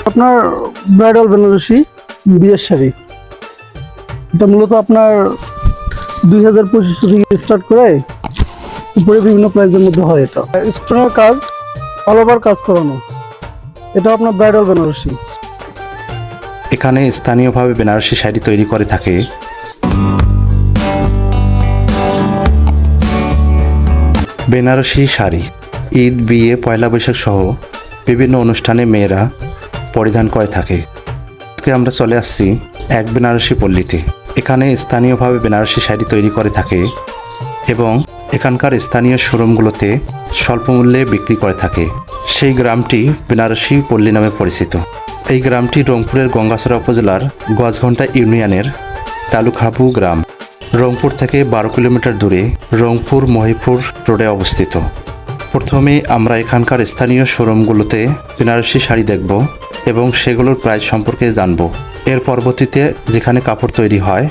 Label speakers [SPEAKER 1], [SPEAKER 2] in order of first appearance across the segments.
[SPEAKER 1] আপনার ব্রাইডাল বেনারসি বিয়ের শাড়ি, এটা মূলত আপনার 2025 থেকে স্টার্ট করে উপরে বিভিন্ন প্রাইসের মধ্যে হয়। এটা স্টোনের কাজ, অল ওভার কাজ করানো, এটা আপনার ব্রাইডাল বেনারসি।
[SPEAKER 2] এখানে স্থানীয়ভাবে বেনারসি শাড়ি তৈরি করে থাকে। বেনারসি শাড়ি ঈদ, বিয়ে, পয়লা বৈশাখ সহ বিভিন্ন অনুষ্ঠানে মেয়েরা পরিধান করে থাকে। আজকে আমরা চলে আসছি এক বেনারসি পল্লীতে। এখানে স্থানীয়ভাবে বেনারসি শাড়ি তৈরি করে থাকে এবং এখানকার স্থানীয় শোরুমগুলোতে স্বল্প মূল্যে বিক্রি করে থাকে। সেই গ্রামটি বেনারসি পল্লী নামে পরিচিত। এই গ্রামটি রংপুরের গঙ্গাছড়া উপজেলার গজঘণ্টা ইউনিয়নের তালুকহাবু গ্রাম। রংপুর থেকে 12 কিলোমিটার দূরে রংপুর মহিপুর রোডে অবস্থিত। প্রথমে আমরা এখানকার স্থানীয় শোরুমগুলোতে বেনারসি শাড়ি দেখব এবং সেগুলোর প্রাইস সম্পর্কে জানব। এর পরবর্তীতে যেখানে কাপড় তৈরি হয়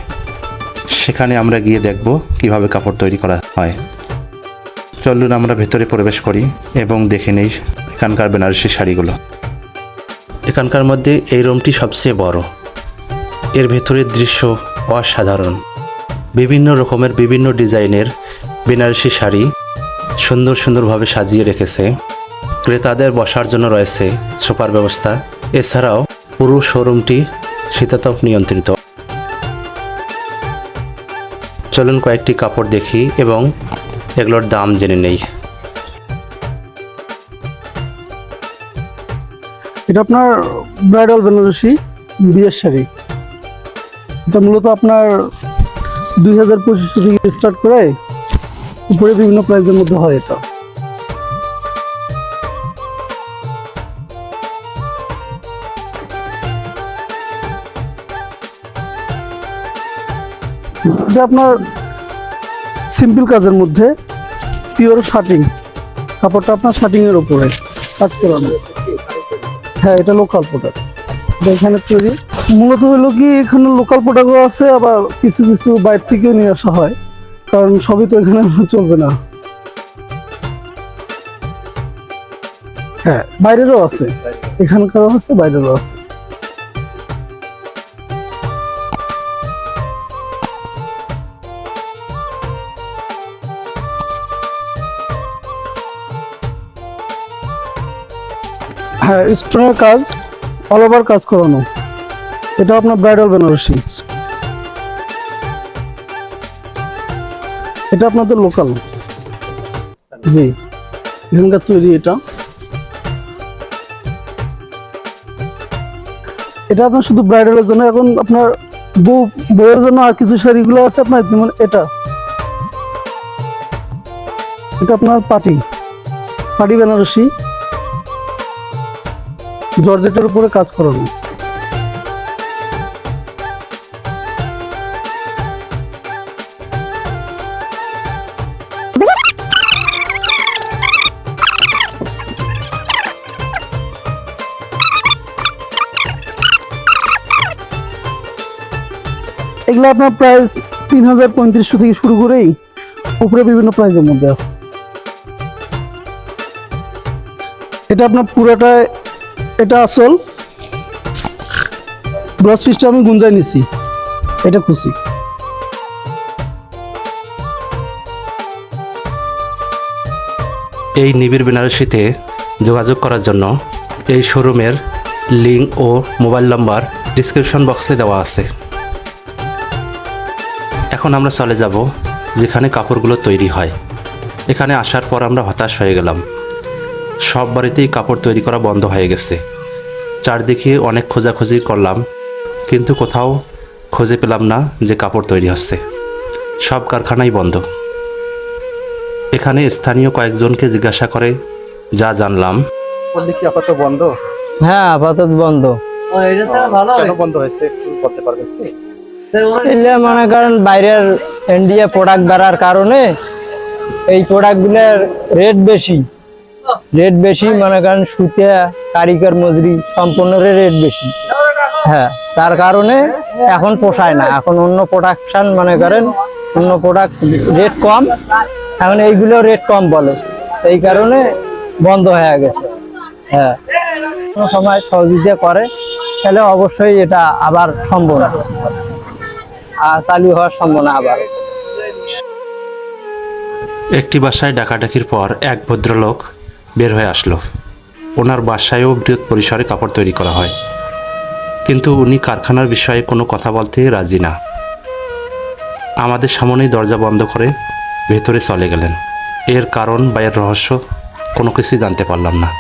[SPEAKER 2] সেখানে আমরা গিয়ে দেখব কিভাবে কাপড় তৈরি করা হয়। চলুন আমরা ভেতরে প্রবেশ করি এবং দেখে নেই এখানকার বেনারসি শাড়িগুলো। এখানকার মধ্যে এই রুমটি সবচেয়ে বড়। এর ভেতরের দৃশ্য অসাধারণ। বিভিন্ন রকমের বিভিন্ন ডিজাইনের বেনারসি শাড়ি সুন্দর সুন্দরভাবে সাজিয়ে রেখেছে। ক্রেতাদের বসার জন্য রয়েছে সোফার ব্যবস্থা। এছাড়াও পুরো শোরুমটি শীতাতপ নিয়ন্ত্রিত। চলুন কয়েকটি কাপড় দেখি এবং এগুলোর দাম জেনে নেই।
[SPEAKER 1] এটা আপনার ব্রাইডাল বেনারসি বিয়ের শাড়ি, এটা মূলত আপনার 2025 থেকে স্টার্ট করে উপরে বিভিন্ন প্রাইসের মধ্যে হয়। এটা আপনার সিম্পল কাজের মধ্যে পিওর শার্টিং, কাপড়টা আপনার শার্টিং এর উপরে কাজ করানো। হ্যাঁ, এটা লোকাল প্রোডাক্ট, এখানে তৈরি। মূলত হলো কি এখানে লোকাল প্রোডাক্টও আছে, আবার কিছু কিছু বাইরে থেকেও নিয়ে আসা হয়, কারণ সবই তো এখানে চলবে না। হ্যাঁ, বাইরেরও আছে, এখানকারও আছে, বাইরেরও আছে। হ্যাঁ, স্টোনের কাজ, অল ওভার কাজ করানো, এটা আপনার ব্রাইডাল বেনারসি। এটা আপনাদের লোকাল, জি, এখানকার তৈরি। এটা আপনার শুধু ব্রাইডালের জন্য। এখন আপনার বউয়ের জন্য আর কিছু শাড়িগুলো আছে আপনার, যেমন এটা আপনার পাটি বেনারসি, জর্জেটের উপরে কাজ করানো। এগুলো আপনার প্রাইস 3035 থেকে শুরু করেই উপরে বিভিন্ন প্রাইসের মধ্যে আছে। এটা আপনার পুরোটা, এটা আসল, ব্লাউজ পিসটা আমি গুঞ্জাই নিছি, এটা খুশি।
[SPEAKER 2] এই নিবিড় বেনারসিতে যোগাযোগ করার জন্য এই শোরুমের লিঙ্ক ও মোবাইল নাম্বার ডিসক্রিপশন বক্সে দেওয়া আছে। এখন আমরা চলে যাব যেখানে কাপড়গুলো তৈরি হয়। এখানে আসার পর আমরা হতাশ হয়ে গেলাম। সব বাড়িতেই কাপড় তৈরি করা বন্ধ হয়ে গেছে। চারদিকে অনেক খোঁজাখুঁজি করলাম, কিন্তু কোথাও খুঁজে পেলাম না যে কাপড় তৈরি হচ্ছে। সব কারখানাই বন্ধ। এখানে স্থানীয় কয়েকজনকে জিজ্ঞাসা করে যা জানলাম,
[SPEAKER 3] কি আপাতত বন্ধ?
[SPEAKER 4] হ্যাঁ, আপাতত বন্ধ।
[SPEAKER 3] কেন বন্ধ হয়েছে একটু বলতে পারবেন কি?
[SPEAKER 4] মনে করেন বাইরের ইন্ডিয়া প্রোডাক্ট বাড়ার কারণে এই প্রোডাক্টগুলোর রেট বেশি, মনে করেন সুতা, কারিগর মজুরি সম্পূর্ণ রেট বেশি। হ্যাঁ, তার কারণে এখন পোষায় না। এখন অন্য প্রোডাকশন, মনে করেন অন্য প্রোডাক্ট রেট কম, এখন এইগুলো রেট কম বলে, এই কারণে বন্ধ হয়ে গেছে। হ্যাঁ। কোনো সময় সহযোগিতা করে তাহলে অবশ্যই এটা আবার সম্ভব আর চালু হওয়ার সম্ভাবনা আবার।
[SPEAKER 2] একটি বাসায় ডাকাডাকির পর এক ভদ্রলোক বের হয়ে আসলো। ওনার বাসায়ও বৃহৎ পরিসরে কাপড় তৈরি করা হয়, কিন্তু উনি কারখানার বিষয়ে কোনো কথা বলতে রাজি না। আমাদের সামনেই দরজা বন্ধ করে ভেতরে চলে গেলেন। এর কারণ বা এর রহস্য কোনো কিছুই জানতে পারলাম না।